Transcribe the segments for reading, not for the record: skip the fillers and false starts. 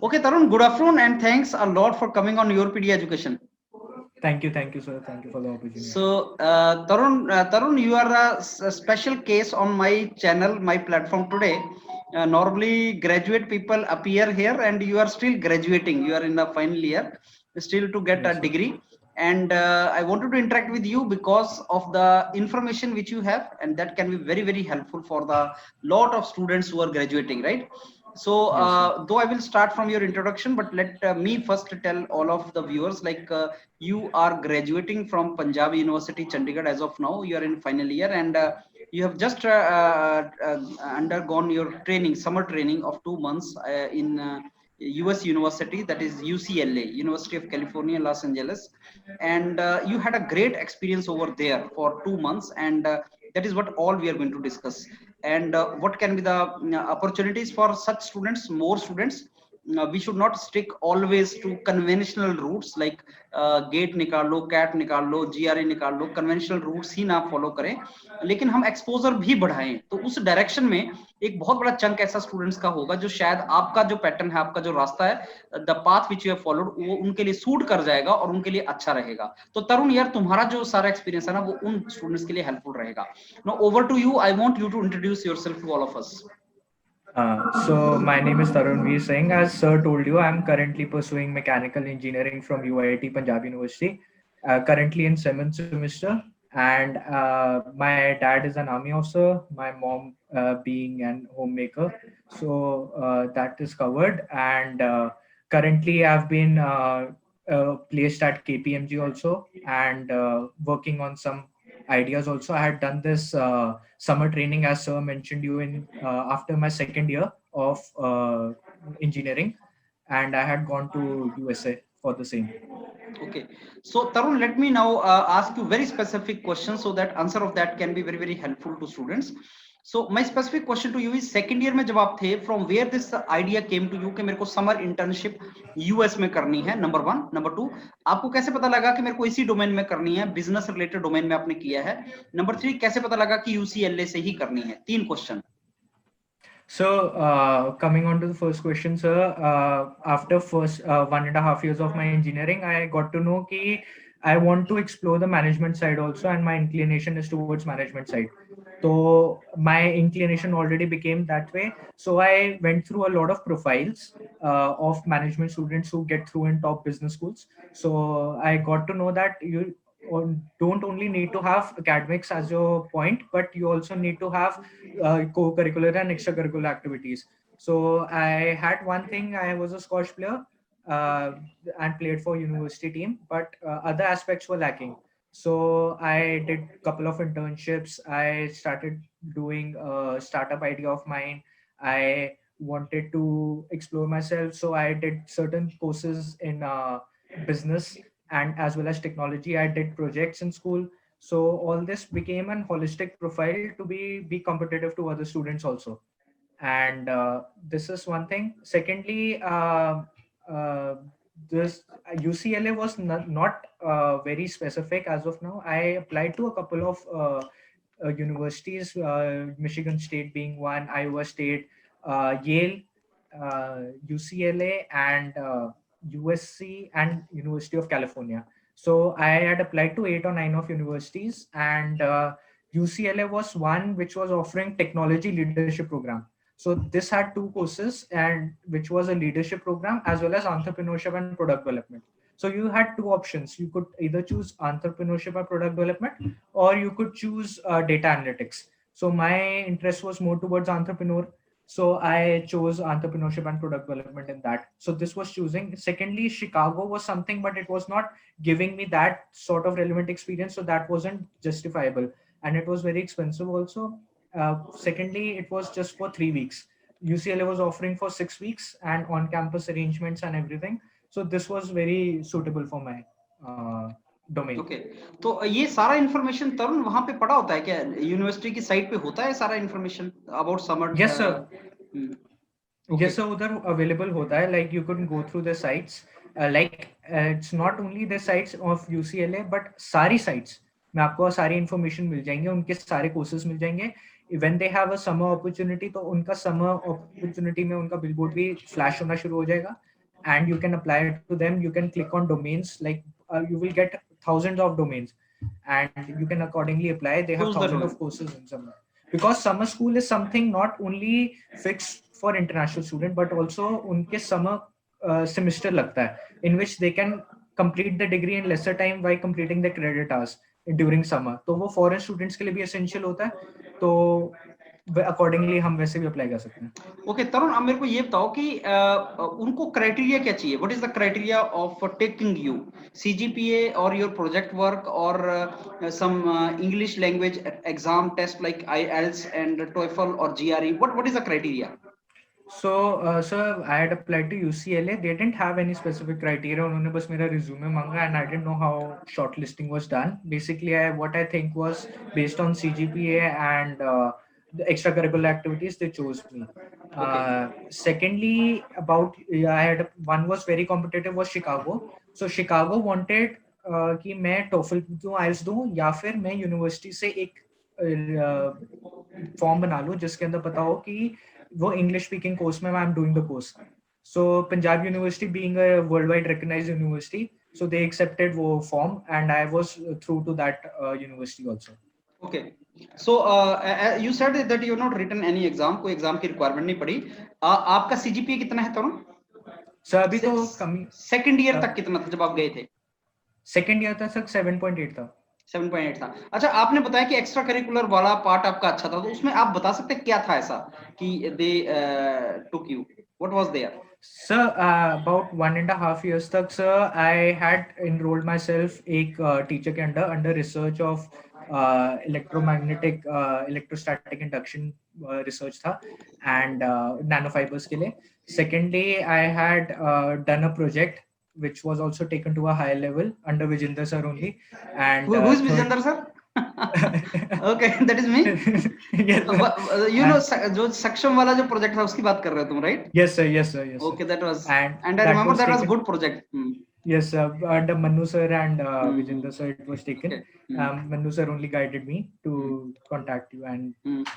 Okay, Tarun, good afternoon and thanks a lot for coming on your PD Education. Thank you, sir. Thank you for the opportunity. So, Tarun, you are a special case on my channel, my platform today. Normally, graduate people appear here, and you are still graduating. You are in the final year, still to get a Yes, sir. degree. And I wanted to interact with you because of the information which you have, and that can be very, very helpful for the lot of students who are graduating, right? So, Yes, sir. though I will start from your introduction, but let me first tell all of the viewers like. You are graduating from Punjab University, Chandigarh as of now. You are in final year and you have just undergone your training, summer training of 2 months in US University, that is UCLA, University of California, Los Angeles. And you had a great experience over there for 2 months. And that is what all we are going to discuss. And what can be the opportunities for such students, more students. We should not stick always to conventional routes like GATE निकाल लो, cat निकाल लो, जीआरए निकाल लो, conventional roots ही ना follow करें, लेकिन हम exposure भी बढ़ाएं। तो उस डायरेक्शन में एक बहुत बड़ा चंक ऐसा स्टूडेंट्स का होगा जो शायद आपका जो पैटर्न है, आपका जो रास्ता है, the path which you have followed, वो उनके लिए सूट कर जाएगा और उनके लिए अच्छा रहेगा। तो तरुण यार, तुम्हारा जो सारा एक्सपीरियंस है ना, वो उन स्टूडेंट्स के लिए हेल्पफुल रहेगा। Now over to you, I want you to introduce yourself to all of us. So my name is Tarun V Singh. As sir told you, I'm currently pursuing mechanical engineering from UIT Punjab University, currently in 7th semester. And my dad is an army officer, my mom being an homemaker. So that is covered. And currently I've been placed at KPMG also and working on some ideas also. I had done this summer training, as sir mentioned you, in after my second year of engineering, and I had gone to USA for the same. Okay, so Tarun, let me now ask you very specific questions so that answer of that can be very very helpful to students. So my specific question to you is, second year में जब आप थे, from where this idea came to you कि मेरे को summer internship US में करनी है, number one. Number two, आपको कैसे पता लगा कि मेरे को इसी डोमेन में करनी है, बिजनेस रिलेटेड डोमेन में आपने किया है? नंबर थ्री, कैसे पता लगा कि UCLA से ही करनी है? तीन question. So, coming on to the first question, sir, after first 1.5 years of my engineering, I got to know that I want to explore the management side also, and my inclination is towards management side. So my inclination already became that way. So I went through a lot of profiles of management students who get through in top business schools. So I got to know that you don't only need to have academics as your point, but you also need to have co-curricular and extracurricular activities. So I had one thing, I was a squash player uh, and played for university team, but other aspects were lacking. So I did a couple of internships. I started doing a startup idea of mine. I wanted to explore myself, so I did certain courses in business and as well as technology. I did projects in school. So all this became an holistic profile to be competitive to other students also. And this is one thing. Secondly, uh, this UCLA was not very specific as of now. I applied to a couple of universities, Michigan State being one, Iowa State, Yale, UCLA, and USC, and University of California. So I had applied to 8 or 9 of universities, and UCLA was one which was offering technology leadership program. So this had two courses, and which was a leadership program as well as entrepreneurship and product development. So you had two options. You could either choose entrepreneurship or product development, or you could choose data analytics. So my interest was more towards entrepreneur. So I chose entrepreneurship and product development in that. So this was choosing. Secondly, Chicago was something, but it was not giving me that sort of relevant experience. So that wasn't justifiable. And it was very expensive also. Secondly, it was just for 3 weeks. UCLA was offering for 6 weeks and on campus arrangements and everything. So this was very suitable for my domain. Okay, तो ये सारा information तरुण वहां पे पड़ा होता है क्या? University की साइट पे होता है सारा information about summer? Yes, sir. Okay, Yes, sir, उधर available होता है. Like you can go through the sites. It's not only the sites of UCLA, but सारी sites में आपको सारी information मिल जाएंगे, उनके सारे courses मिल जाएंगे. When they have a summer opportunity, तो उनका summer opportunity में उनका billboard भी flash होना शुरू हो जाएगा. and you can apply it to them. You can click on domains, like you will get thousands of domains, and you can accordingly apply. They have Choose the thousands domain. of courses in summer, because summer school is something not only fixed for international student but also उनके summer semester लगता है, in which they can complete the degree in lesser time by completing the credit hours during summer. तो वो foreign students के लिए भी essential होता है, तो अकॉर्डिंगली हम वैसे भी अप्लाई कर सकते हैं. ओके तरुण, अब मेरे को ये बताओ कि उनको क्राइटेरिया क्या चाहिए? What is the criteria of taking you? CGPA और योर प्रोजेक्ट वर्क और some English language exam test like IELTS and TOEFL और GRE? What is the criteria? So, sir, I had applied to UCLA. They didn't have any specific criteria. उन्होंने बस मेरा resume मांगा, and I didn't know how shortlisting was done. Basically, what I think was based on CGPA and the extracurricular activities, they chose me. Secondly, I had one was very competitive, was Chicago. So Chicago wanted कि मैं TOEFL दूं, IELTS दूं, या फिर मैं university से एक form बना लूं जिसके अंदर पता हो कि वो इंग्लिश स्पीकिंग कोर्स में I am doing the course. So Punjab university being a world wide recognised university, so they accepted वो form and I was through to that university also. Okay, so you said that you have not written any exam, कोई exam की requirement नहीं पड़ी. आपका CGPA कितना है तरुण? Sir अभी तो कमी. सेकंड ईयर तक कितना था जब आप गए थे? सेकंड ईयर तक 7.8 था. 7.8 था. अच्छा, आपने बताया कि एक्स्ट्रा करिकुलर वाला पार्ट आपका अच्छा था, तो उसमें आप बता सकते हैं क्या था ऐसा कि they took you? What was there? Sir, about 1.5 years तक sir I had enrolled myself एक टीचर के under research of electromagnetic electrostatic induction research था and nanofibers के लिए. Secondly, I had done a project which was also taken to a high level under Vijender sir only. And who is Vijender sir? Okay, that is me. Yes, you know जो सक्षम वाला जो project था उसकी बात कर रहे हो तुम, right? Yes sir, yes sir, yes sir. Okay, that was, and I remember that was good project. Yes, under Manu sir and Vijender sir it was taken. Okay. Manu sir only guided me to contact you, and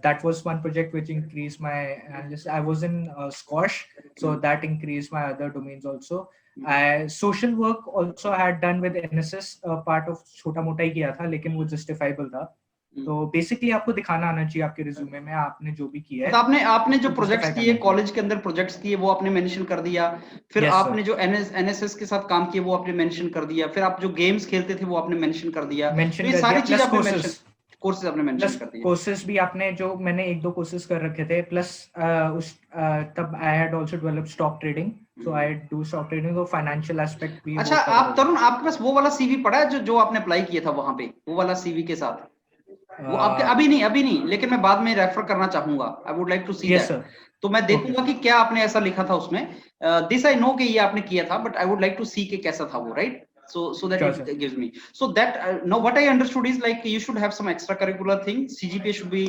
that was one project which increased my analysis. I was in squash, so that increased my other domains also. Social work also I had done with NSS, part of छोटा मोटा ही किया था लेकिन वो justifiable था. तो basically आपको दिखाना आना चाहिए आपके रिज्यूमे में आपने जो भी किया है. तो आपने जो प्रोजेक्ट्स किए कॉलेज के अंदर, प्रोजेक्ट्स किए वो आपने मेंशन कर दिया. फिर आपने जो NSS के साथ काम किए वो आपने मेंशन कर दिया. फिर आप जो गेम्स खेलते थे वो आपने मेंशन कर दिया. तो ये सारी चीज आपने मेंशन, कोर्सेज आपने मेंशन कर दिए. कोर्सेज भी आपने जो मैंने 1-2 कोर्सेज कर रखे थे, प्लस उस तब I had also developed stock trading, so I do stock trading, तो फाइनेंशियल एस्पेक्ट भी. अच्छा, आप तरुण आपके पास वो वाला सीवी पड़ा है जो आपने अप्लाई किया था वहां पे, वो वाला सीवी के साथ? वो आपके अभी नहीं, लेकिन मैं बाद में रेफर करना चाहूंगा. I would like to see that. तो मैं देखूंगा कि क्या आपने ऐसा लिखा था उसमें. दिस आई नो कि ये आपने किया था, but I would like to see कि कैसा था वो, right? So that it gives me, so that now what I understood is like you should have some extracurricular thing. CGPA should be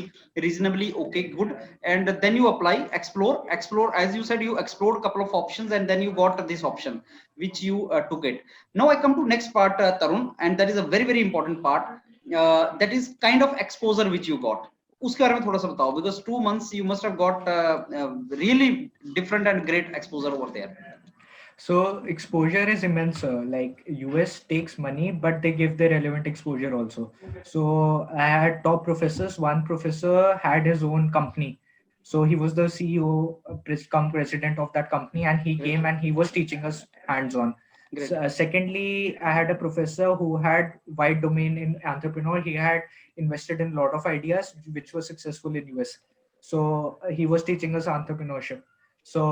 reasonably okay, good, and then you apply, explore. As you said, you explored a couple of options and then you got this option which you took it. Now I come to next part, Tarun, and that is a very very important part. That is kind of exposure which you got. उसके बारे में थोड़ा सा बताओ, because 2 months you must have got really different and great exposure over there. So exposure is immense, like US takes money but they give the relevant exposure also. So I had top professors. One professor had his own company, so he was the CEO, president of that company, and he came and he was teaching us hands on. Secondly, I had a professor who had wide domain in entrepreneur. He had invested in a lot of ideas which were successful in US, so he was teaching us entrepreneurship. So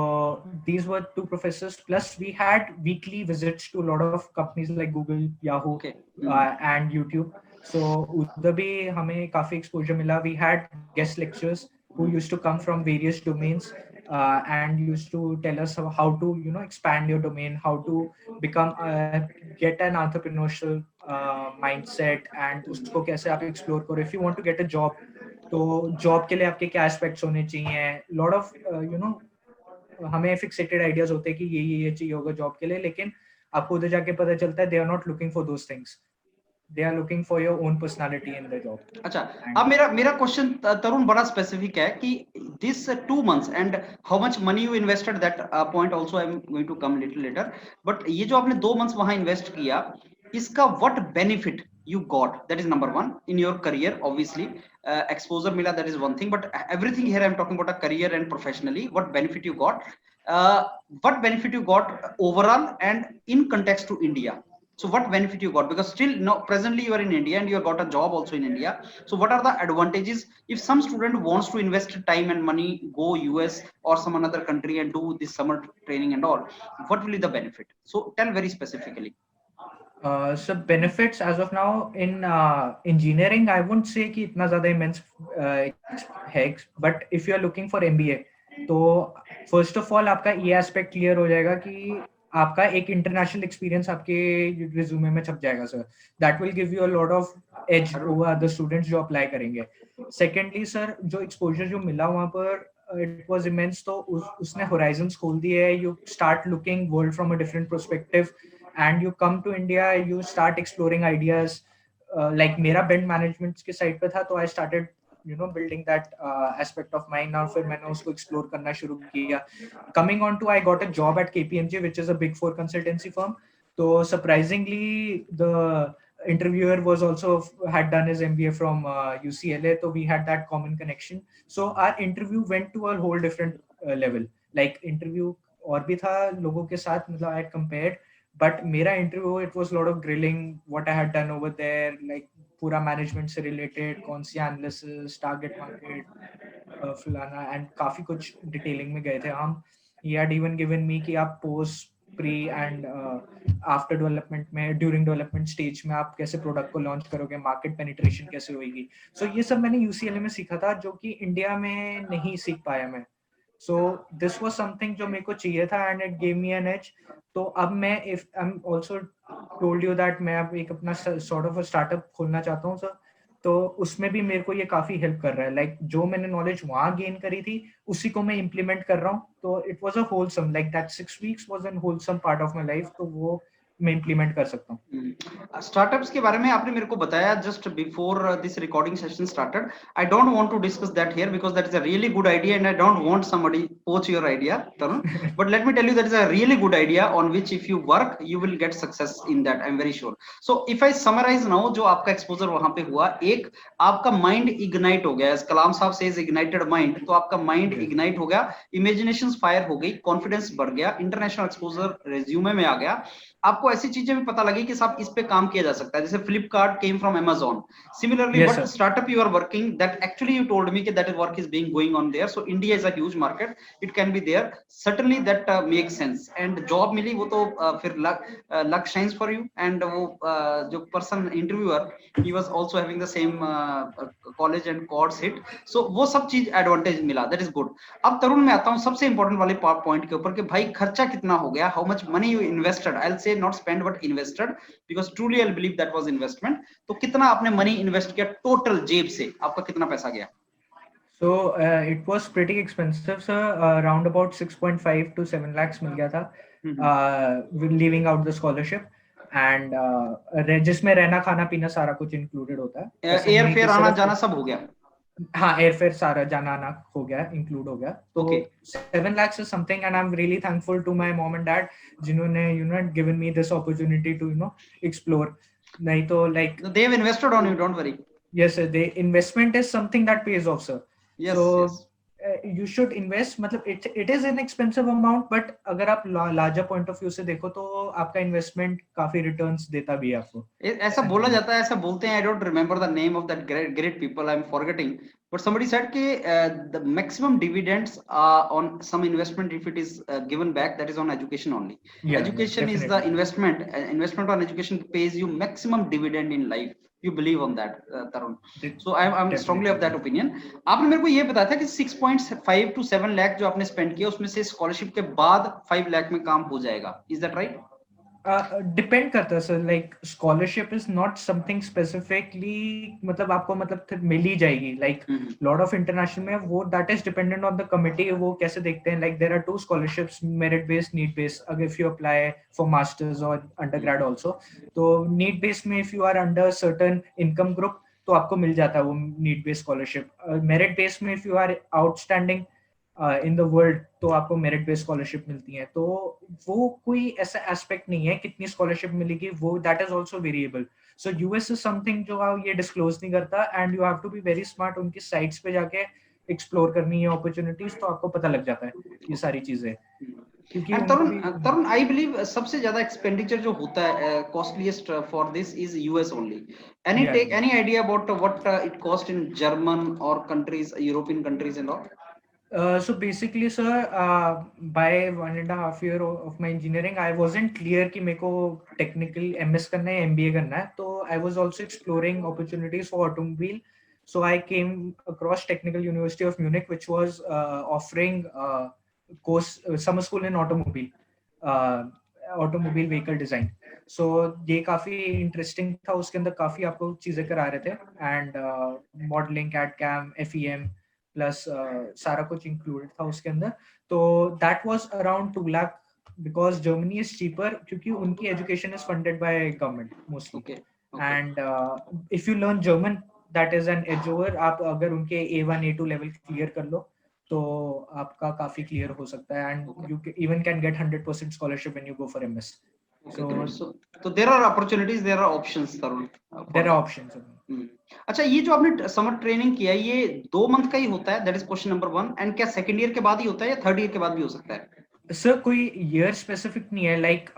these were 2 professors, plus we had weekly visits to a lot of companies like Google, Yahoo, and YouTube. So udhar bhi hame काफी exposure mila. We had guest lecturers who used to come from various domains and used to tell us how to expand your domain, how to become get an entrepreneurial mindset, and उसको कैसे आप explore करो. If you want to get a job, तो job के लिए आपके क्या aspects होने चाहिए. Lot of हमें फिक्सेटेड आइडियाज होते हैं कि ये चाहिए होगा जॉब के लिए, लेकिन आपको उधर जाके पता चलता है they are not looking for those things. they are looking for your own personality in the job. अच्छा, And अब मेरा क्वेश्चन तरुण बड़ा स्पेसिफिक है कि this 2 months and how much money you invested, that point also I am going to come little later, but ये जो आपने 2 months वहां इन्वेस्ट किया, इसका what benefit you got, that is number one in your career. Obviously exposure mila, that is one thing, but everything here I'm talking about a career and professionally, what benefit you got, uh, what benefit you got overall and in context to India. So what benefit you got, because still now presently you are in India and you have got a job also in India. So what are the advantages if some student wants to invest time and money, go US or some another country and do this summer training and all, what will be the benefit? So tell very specifically. So benefits as of now in engineering, I won't say कि इतना ज़्यादा immense है, but if you are looking for MBA, तो first of all आपका ये aspect clear हो जाएगा कि आपका एक international experience आपके resume में छप जाएगा sir. That will give you a lot of edge over other students जो apply करेंगे. Secondly sir, जो exposure जो मिला वहाँ पर it was immense, तो उसने horizons खोल दिए है. You start looking world from a different perspective. And you come to India, you start exploring ideas. Like मेरा bend management के side पे था, तो I started building that aspect of mine. Now फिर मैंने उसको explore करना शुरू किया. Coming on to, I got a job at KPMG, which is a big 4 consultancy firm. So surprisingly, the interviewer was also had done his MBA from UCLA, so we had that common connection. So our interview went to a whole different level. Like interview और भी था लोगों के साथ, मतलब I compared. But मेरा interview, it was a lot of grilling, what I had done over there, like पूरा management से related, कौन सी analysis, target market, फलाना, and काफी कुछ detailing में गए थे हम. He had even given me कि आप post, pre and after development में, during development stage में आप कैसे product को launch करोगे, market penetration कैसे होगी. So ये सब मैंने UCLA में सीखा था, जो कि इंडिया में नहीं सीख पाया मैं. So this was something जो मेरे को चाहिए था, and it gave me an edge. तो अब मैं, if I'm also told you that मैं अब एक अपना sort of a startup खोलना चाहता हूँ सर, तो उसमें भी मेरे को ये काफी हेल्प कर रहा है. लाइक जो मैंने नॉलेज वहां गेन करी थी, उसी को मैं इम्प्लीमेंट कर रहा हूँ. तो it was a wholesome, like that 6 weeks was an wholesome part of my life. तो वो मैं इम्प्लीमेंट कर सकता हूँ. स्टार्टअप्स के बारे में आपने मेरे को बताया just before this recording session started. I don't want to discuss that here because that is a really good idea and I don't want somebody poach your idea, Tarun. But let me tell you that is a really good idea on which if you work you will get success in that, I am very sure. So if I summarise now, जो आपका exposure वहां पे हुआ, एक आपका mind ignite हो गया, कलाम साहब सेज इग्नाइटेड माइंड, तो आपका माइंड इग्नाइट हो गया, इमेजिनेशंस फायर हो गई, कॉन्फिडेंस बढ़ गया, इंटरनेशनल एक्सपोजर रिज्यूमे में आ गया, आपको ऐसी चीजें भी पता लगी कि साहब इस पे काम किया जा सकता है, जैसे Flipkart came from Amazon. Similarly, Yes, what sir. startup you are working, that actually you told me that work is being going on there. So India is a huge market, it can be there, certainly that makes sense. And job मिली वो तो फिर luck shines for you. And वो जो person interviewer, he was also having the same college and course hit. So वो सब चीज advantage मिला, that is good. अब तरुण मैं आता हूँ सबसे important वाले पॉइंट के ऊपर कि भाई खर्चा कितना हो गया, how much money you invested. I'll say not spend but invested, because truly I'll believe that was investment. तो कितना आपने मनी इन्वेस्ट किया टोटल, जेब से आपका कितना पैसा गया? So it was pretty expensive sir, around about 6.5 to 7 lakhs मिल गया था, leaving out the scholarship. And जिसमें रहना खाना पीना सारा कुछ इंक्लूडेड होता है, एयर फेयर आना जाना सब हो गया. हाँ, एयरफेयर सारा जाना आना हो गया, इंक्लूड हो गया. तो 7 lakhs is something, and I'm really thankful to my mom and dad जिन्होंने given me this opportunity to explore. नहीं तो like they've invested on you, don't worry. Yes sir, the investment is something that pays off sir. Yes, so yes. You should invest, मतलब it is an expensive amount, but अगर आप larger point of view से देखो तो आपका investment काफी returns देता भी है आपको. ऐसा बोला जाता है, ऐसा बोलते हैं, I don't remember the name of that great people, I'm forgetting, but somebody said कि the maximum dividends on some investment, if it is given back, that is on education only. Yeah, education is the investment on education pays you maximum dividend in life. You believe on that, Tarun? So I'm strongly of that opinion. आपने मेरे को ये बताया था कि 6.5 to 7 lakh जो आपने spend किया, उसमें से स्कॉलरशिप के बाद 5 lakh में काम हो जाएगा. Is that right? डिपेंड करता है sir, like scholarship is not something specifically, मतलब आपको मतलब मिल ही जाएगी, लाइक लॉट ऑफ इंटरनेशनल में वो that is dependent on the committee, वो कैसे देखते हैं, like there are two scholarships, merit based, need based, अगर if you apply for masters और अंडरग्रेड आल्सो, तो नीड बेस्ड में if you are under certain income group तो आपको मिल जाता है वो need based scholarship. Merit based में if you are outstanding in the world तो आपको मेरिट बेस्ड स्कॉलरशिप मिलती है। तो वो कोई ऐसा एस्पेक्ट नहीं है कितनी स्कॉलरशिप मिलेगी, वो that is also variable. So US is something जो आप ये डिस्क्लोज नहीं करता, and you have to be very smart, उनकी साइट्स पे जाके एक्सप्लोर करनी है अपॉर्चुनिटीज, तो आपको पता लग जाता है ये सारी चीजें। क्योंकि And Tarun, I believe सबसे ज्यादा expenditure जो होता है costliest for this is US only. Any idea about what it cost in German or countries, European countries and all? So basically, sir, by 1.5 year of my engineering, I wasn't clear कि मेरे को technical MS करना है, MBA करना है. तो I was also exploring opportunities for automobile. So I came across Technical University of Munich, which was offering course summer school in automobile vehicle design. So ये काफी interesting था, उसके अंदर काफी आपको चीजें करा रहे थे, and modeling, CAD CAM, FEM plus सारा कुछ इंक्लूडेड था उसके अंदर। तो that was around 2 lakh, because Germany is cheaper, क्योंकि उनकी education is funded by government mostly, and if you learn German that is an edge over. आप अगर उनके A1 A2 लेवल क्लियर कर लो तो आपका काफी क्लियर हो सकता है, and you even can get 100% scholarship when you go for MS। So there are opportunities, there are options, Tarun. There are options. अच्छा, ये जो आपने समर ट्रेनिंग किया ये 2 मंथ का ही होता है? That is question number 1। And क्या सेकंड ईयर के बाद ही होता है या थर्ड ईयर के बाद भी हो सकता है? सर कोई ईयर स्पेसिफिक नहीं है, like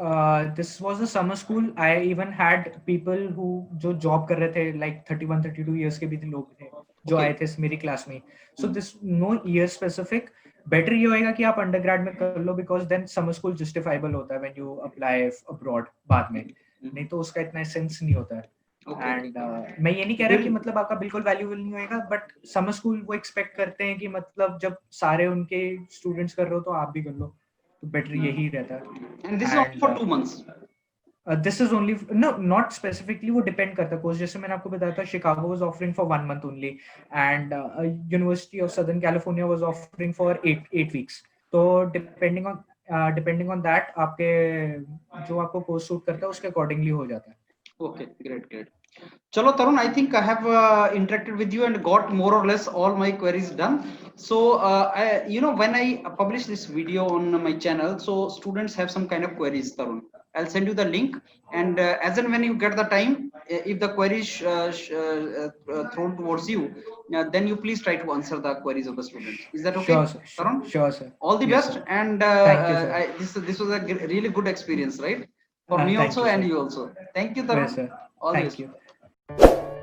this was a summer school. I even had people who जो जॉब कर रहे थे, लाइक 31-32 इयर्स के भी लोग थे जो आए थे मेरी क्लास में। So this no year specific. Better ये होएगा कि आप अंडरग्रेड में कर लो, because then summer school justifiable होता है व्हेन यू अप्लाई अब्रॉड बाद में, नहीं तो उसका इतना सेंस नहीं होता है। एंड मैं ये नहीं कह रहा कि मतलब आपका बिल्कुल वैल्यूएबल नहीं होएगा, बट समर स्कूल वो एक्सपेक्ट करते हैं कि मतलब जब सारे उनके स्टूडेंट्स कर रहे हो तो आप भी कर लो, तो बेटर यही रहता है। And this is only for 2 months? This is only no, not specifically, वो डिपेंड करता है कोर्स। जैसे मैंने आपको बताया था Chicago was offering for 1 month only, and university of southern California was offering for 8 weeks. तो डिपेंडिंग ऑन दैट आपके जो आपको कोर्स सूट करता है उसके अकॉर्डिंगली हो जाता है। Okay, great. Chalo Tarun, I think I have interacted with you and got more or less all my queries done. So when I publish this video on my channel, so students have some kind of queries, Tarun. I'll send you the link, and as and when you get the time, if the query is thrown towards you, then you please try to answer the queries of the students. Is that okay? Sure, sir. Tarun? Sure, sir. All the best, sir. And thank you, sir. This was a really good experience, right? For me also, and you also. Thank you, Tarun. Yes, sir. All thank the best. you.